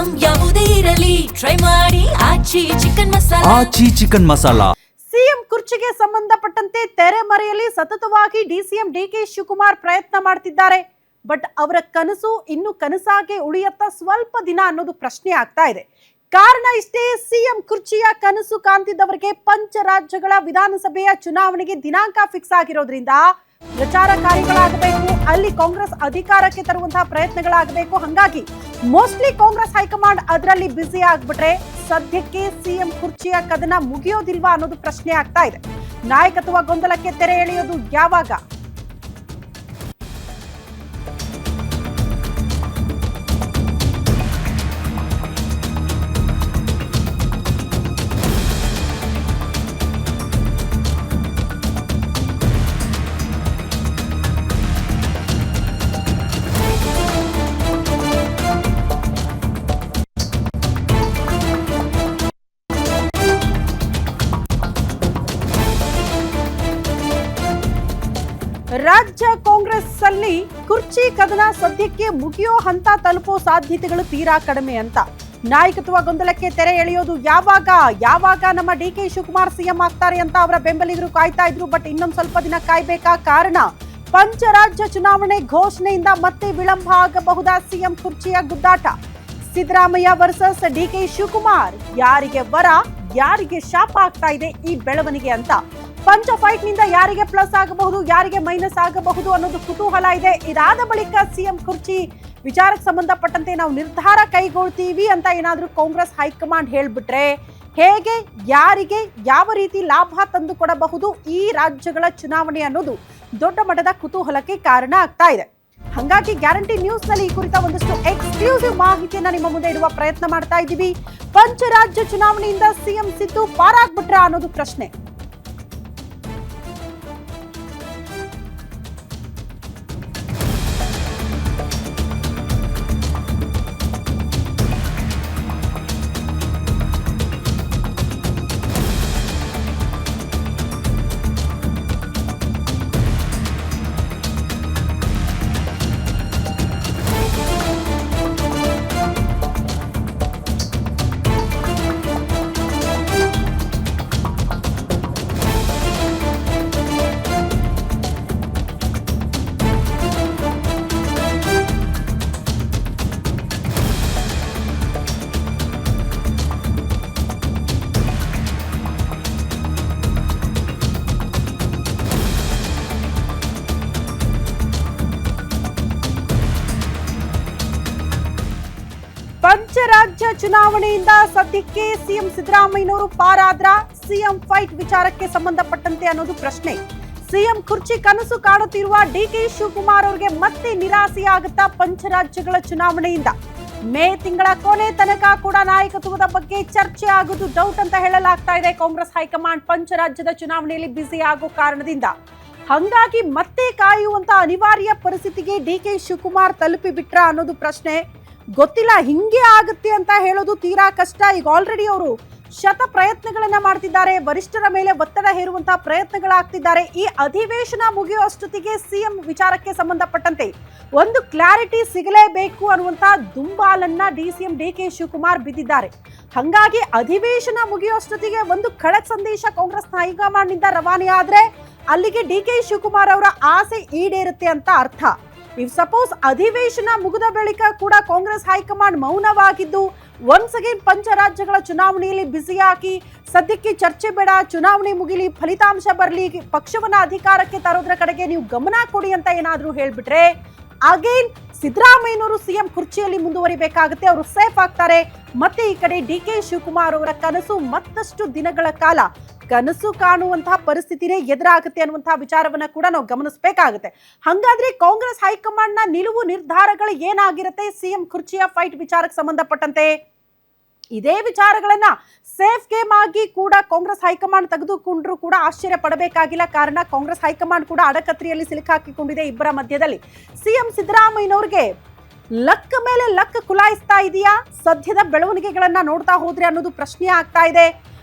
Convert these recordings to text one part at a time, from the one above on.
Item ಯಾವುದೇ ಇರಲಿ try ಮಾಡಿ ಆಚಿ ಚಿಕನ್ ಮಸಾಲಾ. ಸಿಎಂ ಕುರ್ಚಿಗೆ ಸಂಬಂಧಪಟ್ಟಂತೆ ತೆರೆಮರೆಯಲ್ಲಿ ಸತತವಾಗಿ ಡಿಸಿಎಂ ಡಿಕೆ ಶಿವಕುಮಾರ್ ಪ್ರಯತ್ನ ಮಾಡ್ತಿದ್ದಾರೆ. ಬಟ್ ಅವರ ಕನಸು ಇನ್ನು ಕನಸಾಗೆ ಉಳಿಯತ್ತ ಸ್ವಲ್ಪ ದಿನ ಅನ್ನೋದು ಪ್ರಶ್ನೆ ಆಗ್ತಾ ಇದೆ. ಕಾರಣ ಇಷ್ಟೇ, ಸಿಎಂ ಕುರ್ಚಿಯ ಕನಸು ಕಾಣ್ತಿದ್ದವರಿಗೆ ಪಂಚರಾಜ್ಯಗಳ ವಿಧಾನಸಭೆಯ ಚುನಾವಣೆಗೆ ದಿನಾಂಕ ಫಿಕ್ಸ್ ಆಗಿರೋದ್ರಿಂದ ಪ್ರಚಾರ ಕಾರ್ಯಗಳಾಗಬೇಕು, ಅಲ್ಲಿ ಕಾಂಗ್ರೆಸ್ ಅಧಿಕಾರಕ್ಕೆ ತರುವಂತಹ ಪ್ರಯತ್ನಗಳಾಗಬೇಕು. ಹಾಗಾಗಿ ಮೋಸ್ಟ್ಲಿ ಕಾಂಗ್ರೆಸ್ ಹೈಕಮಾಂಡ್ ಅದರಲ್ಲಿ ಬ್ಯುಸಿ ಆಗ್ಬಿಟ್ರೆ ಸದ್ಯಕ್ಕೆ ಸಿಎಂ ಕುರ್ಚಿಯ ಕದನ ಮುಗಿಯೋದಿಲ್ವಾ ಅನ್ನೋದು ಪ್ರಶ್ನೆ ಆಗ್ತಾ ಇದೆ. ನಾಯಕತ್ವ ಗೊಂದಲಕ್ಕೆ ತೆರೆ ಎಳೆಯೋದು ಯಾವಾಗ? ರಾಜ್ಯ ಕಾಂಗ್ರೆಸ್ ಅಲ್ಲಿ ಕುರ್ಚಿ ಕದನ ಸದ್ಯಕ್ಕೆ ಮುಗಿಯೋ ಹಂತ ತಲುಪೋ ಸಾಧ್ಯತೆಗಳು ತೀರಾ ಕಡಿಮೆ ಅಂತ. ನಾಯಕತ್ವ ಗೊಂದಲಕ್ಕೆ ತೆರೆ ಎಳೆಯೋದು ಯಾವಾಗ ನಮ್ಮ ಡಿಕೆ ಶಿವಕುಮಾರ್ ಸಿಎಂ ಆಗ್ತಾರೆ ಅಂತ ಅವರ ಬೆಂಬಲಿಗರು ಕಾಯ್ತಾ ಇದ್ರು. ಬಟ್ ಇನ್ನೊಂದು ಸ್ವಲ್ಪ ದಿನ ಕಾಯ್ಬೇಕಾ? ಕಾರಣ ಪಂಚರಾಜ್ಯ ಚುನಾವಣೆ ಘೋಷಣೆಯಿಂದ ಮತ್ತೆ ವಿಳಂಬ ಆಗಬಹುದಾ ಸಿಎಂ ಕುರ್ಚಿಯ ಗುದ್ದಾಟ? ಸಿದ್ದರಾಮಯ್ಯ ವರ್ಸಸ್ ಡಿಕೆ ಶಿವಕುಮಾರ್, ಯಾರಿಗೆ ವರ ಯಾರಿಗೆ ಶಾಪ ಆಗ್ತಾ ಇದೆ ಈ ಬೆಳವಣಿಗೆ ಅಂತ. ಪಂಚ ಫೈಟ್ ನಿಂದ ಯಾರಿಗೆ ಪ್ಲಸ್ ಆಗಬಹುದು, ಯಾರಿಗೆ ಮೈನಸ್ ಆಗಬಹುದು ಅನ್ನೋದು ಕುತೂಹಲ ಇದೆ. ಇದಾದ ಬಳಿಕ ಸಿಎಂ ಕುರ್ಚಿ ವಿಚಾರಕ್ಕೆ ಸಂಬಂಧಪಟ್ಟಂತೆ ನಾವು ನಿರ್ಧಾರ ಕೈಗೊಳ್ತೀವಿ ಅಂತ ಏನಾದ್ರೂ ಕಾಂಗ್ರೆಸ್ ಹೈಕಮಾಂಡ್ ಹೇಳ್ಬಿಟ್ರೆ ಹೇಗೆ, ಯಾರಿಗೆ ಯಾವ ರೀತಿ ಲಾಭ ತಂದು ಕೊಡಬಹುದು ಈ ರಾಜ್ಯಗಳ ಚುನಾವಣೆ ಅನ್ನೋದು ದೊಡ್ಡ ಮಟ್ಟದ ಕುತೂಹಲಕ್ಕೆ ಕಾರಣ ಆಗ್ತಾ ಇದೆ. ಹಾಗಾಗಿ ಗ್ಯಾರಂಟಿ ನ್ಯೂಸ್ ನಲ್ಲಿ ಈ ಕುರಿತ ಒಂದಷ್ಟು ಎಕ್ಸ್ಕ್ಲೂಸಿವ್ ಮಾಹಿತಿಯನ್ನ ನಿಮ್ಮ ಮುಂದೆ ಇಡುವ ಪ್ರಯತ್ನ ಮಾಡ್ತಾ ಇದ್ದೀವಿ. ಪಂಚರಾಜ್ಯ ಚುನಾವಣೆಯಿಂದ ಸಿಎಂ ಸಿದ್ದು ಪಾರಾಗ್ಬಿಟ್ರ ಅನ್ನೋದು ಪ್ರಶ್ನೆ. ಪಂಚರಾಜ್ಯ ಚುನಾವಣೆಯಿಂದ ಸದ್ಯಕ್ಕೆ ಸಿಎಂ ಸಿದ್ದರಾಮಯ್ಯನವರು ಪಾರಾದ್ರ? ಸಿಎಂ ಫೈಟ್ ವಿಚಾರಕ್ಕೆ ಸಂಬಂಧಪಟ್ಟಂತೆ ಅನ್ನೋದು ಪ್ರಶ್ನೆ. ಸಿಎಂ ಕುರ್ಚಿ ಕನಸು ಕಾಣುತ್ತಿರುವ ಡಿಕೆ ಶಿವಕುಮಾರ್ ಅವರಿಗೆ ಮತ್ತೆ ನಿರಾಸೆಯಾಗುತ್ತಾ ಪಂಚರಾಜ್ಯಗಳ ಚುನಾವಣೆಯಿಂದ? ಮೇ ತಿಂಗಳ ಕೊನೆ ತನಕ ಕೂಡ ನಾಯಕತ್ವದ ಬಗ್ಗೆ ಚರ್ಚೆ ಆಗುವುದು ಡೌಟ್ ಅಂತ ಹೇಳಲಾಗ್ತಾ ಇದೆ. ಕಾಂಗ್ರೆಸ್ ಹೈಕಮಾಂಡ್ ಪಂಚರಾಜ್ಯದ ಚುನಾವಣೆಯಲ್ಲಿ ಬ್ಯುಸಿ ಆಗೋ ಕಾರಣದಿಂದ ಹಂಗಾಗಿ ಮತ್ತೆ ಕಾಯುವಂತ ಅನಿವಾರ್ಯ ಪರಿಸ್ಥಿತಿಗೆ ಡಿಕೆ ಶಿವಕುಮಾರ್ ತಲುಪಿ ಬಿಟ್ರ ಅನ್ನೋದು ಪ್ರಶ್ನೆ. ಗೊತ್ತಿಲ್ಲ, ಹಿಂಗೆ ಆಗುತ್ತೆ ಅಂತ ಹೇಳೋದು ತೀರಾ ಕಷ್ಟ. ಈಗ ಆಲ್ರೆಡಿ ಅವರು ಶತ ಪ್ರಯತ್ನಗಳನ್ನ ಮಾಡ್ತಿದ್ದಾರೆ, ವರಿಷ್ಠರ ಮೇಲೆ ಒತ್ತಡ ಹೇರುವಂತಹ ಪ್ರಯತ್ನಗಳಾಗ್ತಿದ್ದಾರೆ. ಈ ಅಧಿವೇಶನ ಮುಗಿಯುವಷ್ಟೊತ್ತಿಗೆ ಸಿಎಂ ವಿಚಾರಕ್ಕೆ ಸಂಬಂಧಪಟ್ಟಂತೆ ಒಂದು ಕ್ಲಾರಿಟಿ ಸಿಗಲೇಬೇಕು ಅನ್ನುವಂತಹ ದುಂಬಾಲನ್ನ ಡಿಸಿಎಂ ಡಿಕೆ ಶಿವಕುಮಾರ್ ಬಿದ್ದಿದ್ದಾರೆ. ಹಾಗಾಗಿ ಅಧಿವೇಶನ ಮುಗಿಯುವಷ್ಟೊತ್ತಿಗೆ ಒಂದು ಖಡಕ್ ಸಂದೇಶ ಕಾಂಗ್ರೆಸ್ ಹೈಕಮಾಂಡ್ ನಿಂದ ರವಾನೆ ಆದ್ರೆ ಅಲ್ಲಿಗೆ ಡಿಕೆ ಶಿವಕುಮಾರ್ ಅವರ ಆಸೆ ಈಡೇರುತ್ತೆ ಅಂತ ಅರ್ಥ. ಇಫ್ ಸಪೋಸ್ ಅಧಿವೇಶನ ಮುಗಿದ ಬಳಿಕ ಕೂಡ ಕಾಂಗ್ರೆಸ್ ಹೈಕಮಾಂಡ್ ಮೌನವಾಗಿದ್ದು ಒನ್ಸ್ ಅಗೇನ್ ಪಂಚರಾಜ್ಯಗಳ ಚುನಾವಣೆಯಲ್ಲಿ ಬ್ಯುಸಿಯಾಗಿ ಸದ್ಯಕ್ಕೆ ಚರ್ಚೆ ಬೇಡ, ಚುನಾವಣೆ ಮುಗಿಲಿ, ಫಲಿತಾಂಶ ಬರಲಿ, ಪಕ್ಷವನ್ನ ಅಧಿಕಾರಕ್ಕೆ ತರೋದ್ರ ಕಡೆಗೆ ನೀವು ಗಮನ ಕೊಡಿ ಅಂತ ಏನಾದ್ರೂ ಹೇಳ್ಬಿಟ್ರೆ ಅಗೇನ್ ಸಿದ್ದರಾಮಯ್ಯನವರು ಸಿಎಂ ಕುರ್ಚಿಯಲ್ಲಿ ಮುಂದುವರಿಬೇಕಾಗುತ್ತೆ. ಅವರು ಸೇಫ್ ಆಗ್ತಾರೆ. ಮತ್ತೆ ಈ ಕಡೆ ಡಿಕೆ ಶಿವಕುಮಾರ್ ಅವರ ಕನಸು ಮತ್ತಷ್ಟು ದಿನಗಳ ಕಾಲ ಕನಸು ಕಾಣುವಂತಹ ಪರಿಸ್ಥಿತಿನೇ ಎದುರಾಗುತ್ತೆ ಅನ್ನುವಂತಹ ವಿಚಾರವನ್ನ ಕೂಡ ನಾವು ಗಮನಿಸಬೇಕಾಗುತ್ತೆ. ಹಾಗಾದ್ರೆ ಕಾಂಗ್ರೆಸ್ ಹೈಕಮಾಂಡ್ ನ ನಿಲುವು ನಿರ್ಧಾರಗಳು ಏನಾಗಿರುತ್ತೆ ಸಿಎಂ ಕುರ್ಚಿಯ ಫೈಟ್ ವಿಚಾರಕ್ಕೆ ಸಂಬಂಧಪಟ್ಟಂತೆ? ಇದೇ ವಿಚಾರಗಳನ್ನ ಸೇಫ್ ಗೇಮ್ ಆಗಿ ಕೂಡ ಕಾಂಗ್ರೆಸ್ ಹೈಕಮಾಂಡ್ ತೆಗೆದುಕೊಂಡ್ರು ಕೂಡ ಆಶ್ಚರ್ಯ ಪಡಬೇಕಾಗಿಲ್ಲ. ಕಾರಣ ಕಾಂಗ್ರೆಸ್ ಹೈಕಮಾಂಡ್ ಕೂಡ ಅಡಕತ್ರಿಯಲ್ಲಿ ಸಿಲುಕಾಕಿಕೊಂಡಿದೆ ಇಬ್ಬರ ಮಧ್ಯದಲ್ಲಿ. ಸಿಎಂ ಸಿದ್ದರಾಮಯ್ಯನವ್ರಿಗೆ ಲಕ್ ಮೇಲೆ ಲಕ್ ಕುಲಾಯಿಸ್ತಾ ಇದೆಯಾ ಸದ್ಯದ ಬೆಳವಣಿಗೆಗಳನ್ನ ನೋಡ್ತಾ ಹೋದ್ರೆ ಅನ್ನೋದು ಪ್ರಶ್ನೆ ಆಗ್ತಾ ಇದೆ.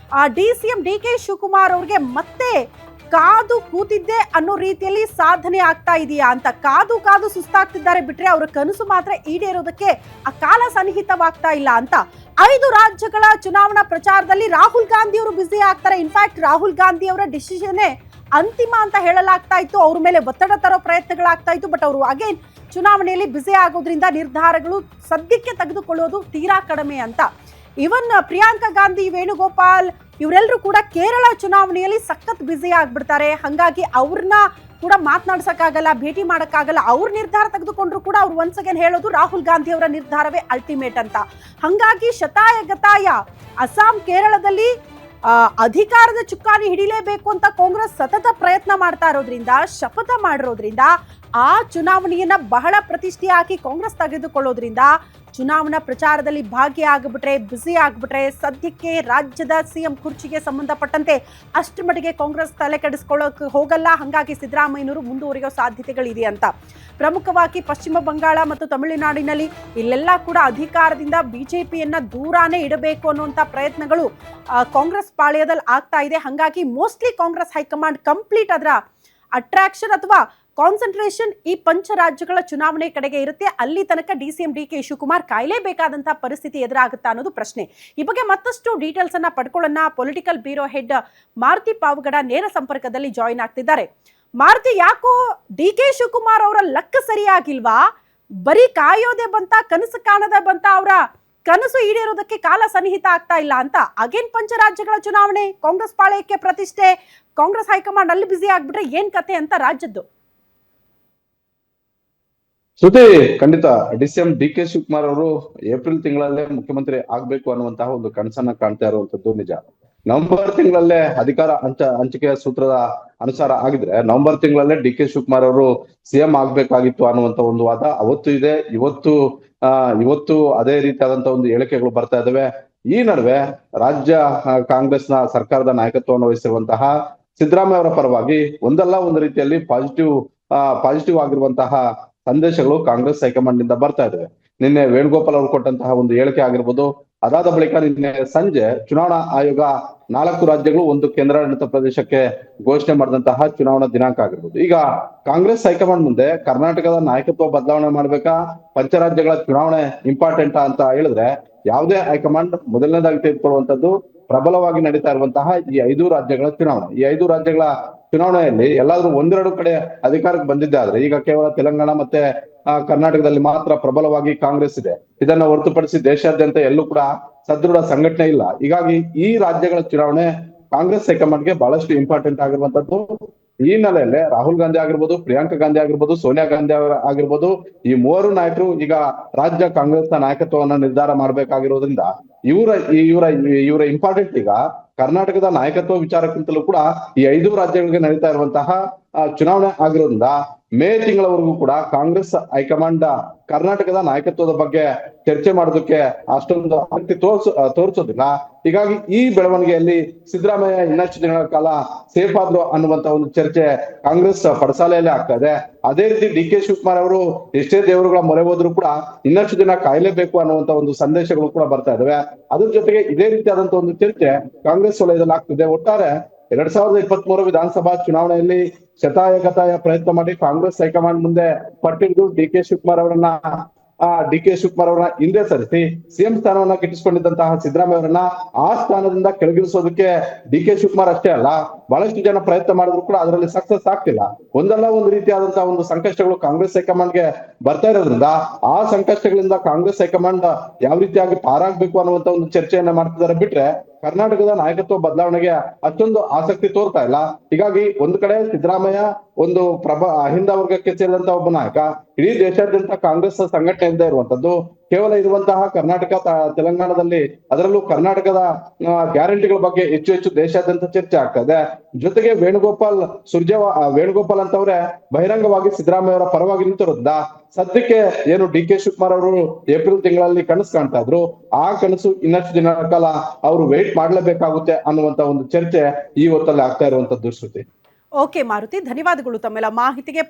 ಡಿಸಿಎಂ ಡಿಕೆ ಶಿವಕುಮಾರ್ ಅವ್ರಿಗೆ ಮತ್ತೆ ಕಾದು ಕೂತಿದ್ದೆ ಅನ್ನೋ ರೀತಿಯಲ್ಲಿ ಸಾಧನೆ ಆಗ್ತಾ ಇದೆಯಾ ಅಂತ ಕಾದು ಸುಸ್ತಾಗ್ತಿದ್ದಾರೆ ಬಿಟ್ರೆ ಅವರ ಕನಸು ಮಾತ್ರ ಈಡೇರೋದಕ್ಕೆ ಆ ಕಾಲ ಸನ್ನಿಹಿತವಾಗ್ತಾ ಇಲ್ಲ ಅಂತ 5 ರಾಜ್ಯಗಳ ಚುನಾವಣಾ ಪ್ರಚಾರದಲ್ಲಿ ರಾಹುಲ್ ಗಾಂಧಿ ಅವರು ಬ್ಯುಸಿ ಆಗ್ತಾರೆ. ಇನ್ಫ್ಯಾಕ್ಟ್ ರಾಹುಲ್ ಗಾಂಧಿ ಅವರ ಡಿಸಿಷನ್ ಅಂತಿಮ ಅಂತ ಹೇಳಲಾಗ್ತಾ ಇತ್ತು. ಅವ್ರ ಮೇಲೆ ಒತ್ತಡ ತರೋ ಪ್ರಯತ್ನಗಳಾಗ್ತಾ ಇತ್ತು. ಬಟ್ ಅವರು ಅಗೇನ್ ಚುನಾವಣೆಯಲ್ಲಿ ಬ್ಯುಸಿ ಆಗೋದ್ರಿಂದ ನಿರ್ಧಾರಗಳು ಸದ್ಯಕ್ಕೆ ತೆಗೆದುಕೊಳ್ಳೋದು ತೀರಾ ಕಡಿಮೆ ಅಂತ. ಇವನ್ ಪ್ರಿಯಾಂಕಾ ಗಾಂಧಿ, ವೇಣುಗೋಪಾಲ್ ಇವರೆಲ್ಲರೂ ಕೂಡ ಕೇರಳ ಚುನಾವಣೆಯಲ್ಲಿ ಸಖತ್ ಬ್ಯುಸಿ ಆಗ್ಬಿಡ್ತಾರೆ. ಹಾಗಾಗಿ ಅವ್ರನ್ನ ಕೂಡ ಮಾತನಾಡ್ಸಕ್ಕಾಗಲ್ಲ, ಭೇಟಿ ಮಾಡಕ್ಕಾಗಲ್ಲ. ಅವ್ರ ನಿರ್ಧಾರ ತೆಗೆದುಕೊಂಡ್ರು ಕೂಡ ಅವ್ರು ಒನ್ಸ್ ಅಗೇನ್ ಹೇಳೋದು ರಾಹುಲ್ ಗಾಂಧಿ ಅವರ ನಿರ್ಧಾರವೇ ಅಲ್ಟಿಮೇಟ್ ಅಂತ. ಹಾಗಾಗಿ ಶತಾಯ ಗತಾಯ ಅಸ್ಸಾಂ, ಕೇರಳದಲ್ಲಿ ಅಧಿಕಾರದ ಚುಕ್ಕಾಣಿ ಹಿಡಿಲೇಬೇಕು ಅಂತ ಕಾಂಗ್ರೆಸ್ ಸತತ ಪ್ರಯತ್ನ ಮಾಡ್ತಾ ಇರೋದ್ರಿಂದ, ಶಪಥ ಮಾಡಿರೋದ್ರಿಂದ, ಆ ಚುನಾವಣೆಯನ್ನ ಬಹಳ ಪ್ರತಿಷ್ಠೆ ಹಾಕಿ ಕಾಂಗ್ರೆಸ್ ತೆಗೆದುಕೊಳ್ಳೋದ್ರಿಂದ ಚುನಾವಣಾ ಪ್ರಚಾರದಲ್ಲಿ ಭಾಗಿಯಾಗ್ಬಿಟ್ರೆ, ಬ್ಯುಸಿ ಆಗ್ಬಿಟ್ರೆ ಸದ್ಯಕ್ಕೆ ರಾಜ್ಯದ ಸಿಎಂ ಕುರ್ಚಿಗೆ ಸಂಬಂಧಪಟ್ಟಂತೆ ಅಷ್ಟರ ಮಟ್ಟಿಗೆ ಕಾಂಗ್ರೆಸ್ ತಲೆ ಕೆಡಿಸ್ಕೊಳ್ಳೋಕೆ ಹೋಗಲ್ಲ. ಹಾಗಾಗಿ ಸಿದ್ದರಾಮಯ್ಯನವರು ಮುಂದುವರಿಯೋ ಸಾಧ್ಯತೆಗಳಿದೆ ಅಂತ. ಪ್ರಮುಖವಾಗಿ ಪಶ್ಚಿಮ ಬಂಗಾಳ ಮತ್ತು ತಮಿಳುನಾಡಿನಲ್ಲಿ ಇಲ್ಲೆಲ್ಲ ಕೂಡ ಅಧಿಕಾರದಿಂದ ಬಿಜೆಪಿಯನ್ನ ದೂರಾನೇ ಇಡಬೇಕು ಅನ್ನುವಂಥ ಪ್ರಯತ್ನಗಳು ಕಾಂಗ್ರೆಸ್ ಪಾಳ್ಯದಲ್ಲಿ ಆಗ್ತಾ ಇದೆ. ಹಾಗಾಗಿ ಮೋಸ್ಟ್ಲಿ ಕಾಂಗ್ರೆಸ್ ಹೈಕಮಾಂಡ್ ಕಂಪ್ಲೀಟ್ ಅದರ ಅಟ್ರಾಕ್ಷನ್ ಅಥವಾ ಕಾನ್ಸಂಟ್ರೇಷನ್ ಈ ಪಂಚ ರಾಜ್ಯಗಳ ಚುನಾವಣೆ ಕಡೆಗೆ ಇರುತ್ತೆ. ಅಲ್ಲಿ ತನಕ ಡಿಸಿಎಂ ಡಿ ಕೆ ಶಿವಕುಮಾರ್ ಕಾಯಲೇಬೇಕಾದಂತಹ ಪರಿಸ್ಥಿತಿ ಎದುರಾಗುತ್ತಾ ಅನ್ನೋದು ಪ್ರಶ್ನೆ. ಈ ಬಗ್ಗೆ ಮತ್ತಷ್ಟು ಡೀಟೇಲ್ಸ್ ಅನ್ನ ಪಡ್ಕೊಳ್ಳೋಣ. Political bureau head Maruti Pavagada ನೇರ ಸಂಪರ್ಕದಲ್ಲಿ ಜಾಯಿನ್ ಆಗ್ತಿದ್ದಾರೆ. ಮಾರುತಿ, ಯಾಕೋ ಡಿ ಕೆ ಶಿವಕುಮಾರ್ ಅವರ ಲಕ್ ಸರಿಯಾಗಿಲ್ವಾ? ಬರೀ ಕಾಯೋದೇ ಬಂತ, ಕನಸು ಕಾಣದೆ ಬಂತ, ಅವರ ಕನಸು ಈಡೇರೋದಕ್ಕೆ ಕಾಲ ಸನ್ನಿಹಿತ ಆಗ್ತಾ ಇಲ್ಲ ಅಂತ. ಅಗೇನ್ ಪಂಚರಾಜ್ಯಗಳ ಚುನಾವಣೆ, ಕಾಂಗ್ರೆಸ್ ಪಾಳ್ಯಕ್ಕೆ ಪ್ರತಿಷ್ಠೆ, ಕಾಂಗ್ರೆಸ್ ಹೈಕಮಾಂಡ್ ಅಲ್ಲಿ ಬ್ಯುಸಿ ಆಗ್ಬಿಟ್ರೆ ಏನ್ ಕತೆ ಅಂತ ರಾಜ್ಯದ್ದು? ಶ್ರುತಿ, ಖಂಡಿತ ಡಿಸಿಎಂ ಡಿ ಕೆ ಶಿವಕುಮಾರ್ ಅವರು ಏಪ್ರಿಲ್ ತಿಂಗಳಲ್ಲೇ ಮುಖ್ಯಮಂತ್ರಿ ಆಗ್ಬೇಕು ಅನ್ನುವಂತಹ ಒಂದು ಕನಸನ್ನ ಕಾಣ್ತಾ ಇರುವಂತದ್ದು ನಿಜ. ನವೆಂಬರ್ ತಿಂಗಳಲ್ಲೇ ಅಧಿಕಾರ ಹಂಚಿಕೆಯ ಸೂತ್ರದ ಅನುಸಾರ ಆಗಿದ್ರೆ ನವೆಂಬರ್ ತಿಂಗಳಲ್ಲೇ ಡಿ ಕೆ ಶಿವಕುಮಾರ್ ಅವರು ಸಿಎಂ ಆಗ್ಬೇಕಾಗಿತ್ತು ಅನ್ನುವಂತ ಒಂದು ವಾದ ಅವತ್ತು ಇದೆ. ಇವತ್ತು ಅದೇ ರೀತಿಯಾದಂತ ಒಂದು ಹೇಳಿಕೆಗಳು ಬರ್ತಾ ಇದಾವೆ. ಈ ನಡುವೆ ರಾಜ್ಯ ಕಾಂಗ್ರೆಸ್ನ ಸರ್ಕಾರದ ನಾಯಕತ್ವವನ್ನು ವಹಿಸಿರುವಂತಹ ಸಿದ್ದರಾಮಯ್ಯ ಅವರ ಪರವಾಗಿ ಒಂದಲ್ಲ ಒಂದು ರೀತಿಯಲ್ಲಿ ಪಾಸಿಟಿವ್ ಆಗಿರುವಂತಹ ಸಂದೇಶಗಳು ಕಾಂಗ್ರೆಸ್ ಹೈಕಮಾಂಡ್ ನಿಂದ ಬರ್ತಾ ಇದಾವೆ. ನಿನ್ನೆ ವೇಣುಗೋಪಾಲ್ ಅವರು ಕೊಟ್ಟಂತಹ ಒಂದು ಹೇಳಿಕೆ ಆಗಿರ್ಬೋದು, ಅದಾದ ಬಳಿಕ ನಿನ್ನೆ ಸಂಜೆ ಚುನಾವಣಾ ಆಯೋಗ 4 ರಾಜ್ಯಗಳು 1 ಕೇಂದ್ರಾಡಳಿತ ಪ್ರದೇಶಕ್ಕೆ ಘೋಷಣೆ ಮಾಡಿದಂತಹ ಚುನಾವಣಾ ದಿನಾಂಕ ಆಗಿರ್ಬೋದು. ಈಗ ಕಾಂಗ್ರೆಸ್ ಹೈಕಮಾಂಡ್ ಮುಂದೆ ಕರ್ನಾಟಕದ ನಾಯಕತ್ವ ಬದಲಾವಣೆ ಮಾಡ್ಬೇಕಾ, ಪಂಚರಾಜ್ಯಗಳ ಚುನಾವಣೆ ಇಂಪಾರ್ಟೆಂಟಾ ಅಂತ ಹೇಳಿದ್ರೆ ಯಾವುದೇ ಹೈಕಮಾಂಡ್ ಮೊದಲನೇದಾಗಿ ತೆಗೆದುಕೊಳ್ಳುವಂತದ್ದು ಪ್ರಬಲವಾಗಿ ನಡೀತಾ ಇರುವಂತಹ ಈ 5 ರಾಜ್ಯಗಳ ಚುನಾವಣೆ. ಈ 5 ರಾಜ್ಯಗಳ ಚುನಾವಣೆಯಲ್ಲಿ ಎಲ್ಲಾದ್ರೂ 1-2 ಕಡೆ ಅಧಿಕಾರಕ್ಕೆ ಬಂದಿದ್ದೆ ಆದ್ರೆ ಈಗ ಕೇವಲ ತೆಲಂಗಾಣ ಮತ್ತೆ ಕರ್ನಾಟಕದಲ್ಲಿ ಮಾತ್ರ ಪ್ರಬಲವಾಗಿ ಕಾಂಗ್ರೆಸ್ ಇದೆ. ಇದನ್ನ ಹೊರತುಪಡಿಸಿ ದೇಶಾದ್ಯಂತ ಎಲ್ಲೂ ಕೂಡ ಸದೃಢ ಸಂಘಟನೆ ಇಲ್ಲ. ಹೀಗಾಗಿ ಈ ರಾಜ್ಯಗಳ ಚುನಾವಣೆ ಕಾಂಗ್ರೆಸ್ ಹೈಕಮಾಂಡ್ಗೆ ಬಹಳಷ್ಟು ಇಂಪಾರ್ಟೆಂಟ್ ಆಗಿರುವಂತದ್ದು. ಈ ಹಿನ್ನೆಲೆಯಲ್ಲಿ ರಾಹುಲ್ ಗಾಂಧಿ ಆಗಿರ್ಬೋದು, ಪ್ರಿಯಾಂಕಾ ಗಾಂಧಿ ಆಗಿರ್ಬೋದು, ಸೋನಿಯಾ ಗಾಂಧಿ ಆಗಿರ್ಬೋದು, ಈ 3 ನಾಯಕರು ಈಗ ರಾಜ್ಯ ಕಾಂಗ್ರೆಸ್ನ ನಾಯಕತ್ವವನ್ನ ನಿರ್ಧಾರ ಮಾಡ್ಬೇಕಾಗಿರೋದ್ರಿಂದ ಇವರ ಇಂಪಾರ್ಟೆಂಟ್ ಈಗ ಕರ್ನಾಟಕದ ನಾಯಕತ್ವ ವಿಚಾರಕ್ಕಿಂತಲೂ ಕೂಡ ಈ 5 ರಾಜ್ಯಗಳಿಗೆ ನಡೀತಾ ಇರುವಂತಹ ಚುನಾವಣೆ ಆಗಿರೋದ್ರಿಂದ ಮೇ ತಿಂಗಳವರೆಗೂ ಕೂಡ ಕಾಂಗ್ರೆಸ್ ಹೈಕಮಾಂಡ್ ಕರ್ನಾಟಕದ ನಾಯಕತ್ವದ ಬಗ್ಗೆ ಚರ್ಚೆ ಮಾಡೋದಕ್ಕೆ ಅಷ್ಟೊಂದು ಆಸಕ್ತಿ ತೋರಿಸೋದಿಲ್ಲ. ಹೀಗಾಗಿ ಈ ಬೆಳವಣಿಗೆಯಲ್ಲಿ ಸಿದ್ದರಾಮಯ್ಯ ಇನ್ನಷ್ಟು ದಿನಗಳ ಕಾಲ ಸೇಫ್ ಆದ್ರು ಅನ್ನುವಂತ ಒಂದು ಚರ್ಚೆ ಕಾಂಗ್ರೆಸ್ ಪಡಸಾಲೆಯಲ್ಲೇ ಆಗ್ತಾ ಇದೆ. ಅದೇ ರೀತಿ ಡಿ ಕೆ ಶಿವಕುಮಾರ್ ಅವರು ಎಷ್ಟೇ ದೇವರುಗಳ ಮೊರೆ ಹೋದ್ರು ಕೂಡ ಇನ್ನಷ್ಟು ದಿನ ಕಾಯಲೇಬೇಕು ಅನ್ನುವಂತ ಒಂದು ಸಂದೇಶಗಳು ಕೂಡ ಬರ್ತಾ ಇದಾವೆ. ಅದ್ರ ಜೊತೆಗೆ ಇದೇ ರೀತಿಯಾದಂತ ಒಂದು ಚರ್ಚೆ ಕಾಂಗ್ರೆಸ್ ವಲಯದಲ್ಲಿ ಆಗ್ತಿದೆ. ಒಟ್ಟಾರೆ 2023 ವಿಧಾನಸಭಾ ಚುನಾವಣೆಯಲ್ಲಿ ಶತಾಯಗತಾಯ ಪ್ರಯತ್ನ ಮಾಡಿ ಕಾಂಗ್ರೆಸ್ ಹೈಕಮಾಂಡ್ ಮುಂದೆ ಪಟ್ಟಿದ್ದು ಡಿ ಕೆ ಶಿವಕುಮಾರ್ ಅವರನ್ನ ಹಿಂದೆ ಸರಿಸಿ ಸಿಎಂ ಸ್ಥಾನವನ್ನ ಗಿಟ್ಟಿಸಿಕೊಂಡಿದ್ದಂತಹ ಸಿದ್ದರಾಮಯ್ಯ ಅವರನ್ನ ಆ ಸ್ಥಾನದಿಂದ ಕೆಳಗಿಳಿಸೋದಕ್ಕೆ ಡಿ ಕೆ ಶಿವಕುಮಾರ್ ಅಷ್ಟೇ ಅಲ್ಲ, ಬಹಳಷ್ಟು ಜನ ಪ್ರಯತ್ನ ಮಾಡಿದ್ರು ಕೂಡ ಅದರಲ್ಲಿ ಸಕ್ಸಸ್ ಆಗ್ತಿಲ್ಲ. ಒಂದಲ್ಲ ಒಂದು ರೀತಿಯಾದಂತಹ ಒಂದು ಸಂಕಷ್ಟಗಳು ಕಾಂಗ್ರೆಸ್ ಹೈಕಮಾಂಡ್ಗೆ ಬರ್ತಾ ಇರೋದ್ರಿಂದ ಆ ಸಂಕಷ್ಟಗಳಿಂದ ಕಾಂಗ್ರೆಸ್ ಹೈಕಮಾಂಡ್ ಯಾವ ರೀತಿಯಾಗಿ ಪಾರಾಗ್ಬೇಕು ಅನ್ನುವಂತ ಒಂದು ಚರ್ಚೆಯನ್ನ ಮಾಡ್ತಿದ್ದಾರೆ. ಬಿಟ್ರೆ ಕರ್ನಾಟಕದ ನಾಯಕತ್ವ ಬದಲಾವಣೆಗೆ ಅಷ್ಟೊಂದು ಆಸಕ್ತಿ ತೋರ್ತಾ ಇಲ್ಲ. ಹೀಗಾಗಿ ಒಂದು ಕಡೆ ಸಿದ್ದರಾಮಯ್ಯ ಒಂದು ಅಹಿಂದ ವರ್ಗಕ್ಕೆ ಸೇರಿದಂತ ಒಬ್ಬ ನಾಯಕ, ಇಡೀ ದೇಶಾದ್ಯಂತ ಕಾಂಗ್ರೆಸ್ ಸಂಘಟನೆಯಿಂದ ಇರುವಂತದ್ದು, ಕೇವಲ ಇರುವಂತಹ ಕರ್ನಾಟಕ ತೆಲಂಗಾಣದಲ್ಲಿ ಅದರಲ್ಲೂ ಕರ್ನಾಟಕದ ಗ್ಯಾರಂಟಿಗಳ ಬಗ್ಗೆ ಹೆಚ್ಚು ದೇಶಾದ್ಯಂತ ಚರ್ಚೆ ಆಗ್ತಾ ಇದೆ. ಜೊತೆಗೆ ವೇಣುಗೋಪಾಲ್ ಅಂತವ್ರೆ ಬಹಿರಂಗವಾಗಿ ಸಿದ್ದರಾಮಯ್ಯ ಅವರ ಪರವಾಗಿ ನಿಂತಿರೋದ್ರಿಂದ ಸದ್ಯಕ್ಕೆ ಏನು ಡಿ ಕೆ ಶಿವಕುಮಾರ್ ಅವರು ಏಪ್ರಿಲ್ ತಿಂಗಳಲ್ಲಿ ಕನಸು ಕಾಣ್ತಾ ಇದ್ರು, ಆ ಕನಸು ಇನ್ನಷ್ಟು ದಿನಗಳ ಕಾಲ ಅವರು ವೇಟ್ ಮಾಡ್ಲೇಬೇಕಾಗುತ್ತೆ ಅನ್ನುವಂತ ಒಂದು ಚರ್ಚೆ ಈ ಹೊತ್ತಲ್ಲಿ ಆಗ್ತಾ ಇರುವಂತದ್ದು. ಶ್ರುತಿ, ಓಕೆ ಮಾರುತಿ, ಧನ್ಯವಾದಗಳು ತಮ್ಮೆಲ್ಲ ಮಾಹಿತಿಗೆ.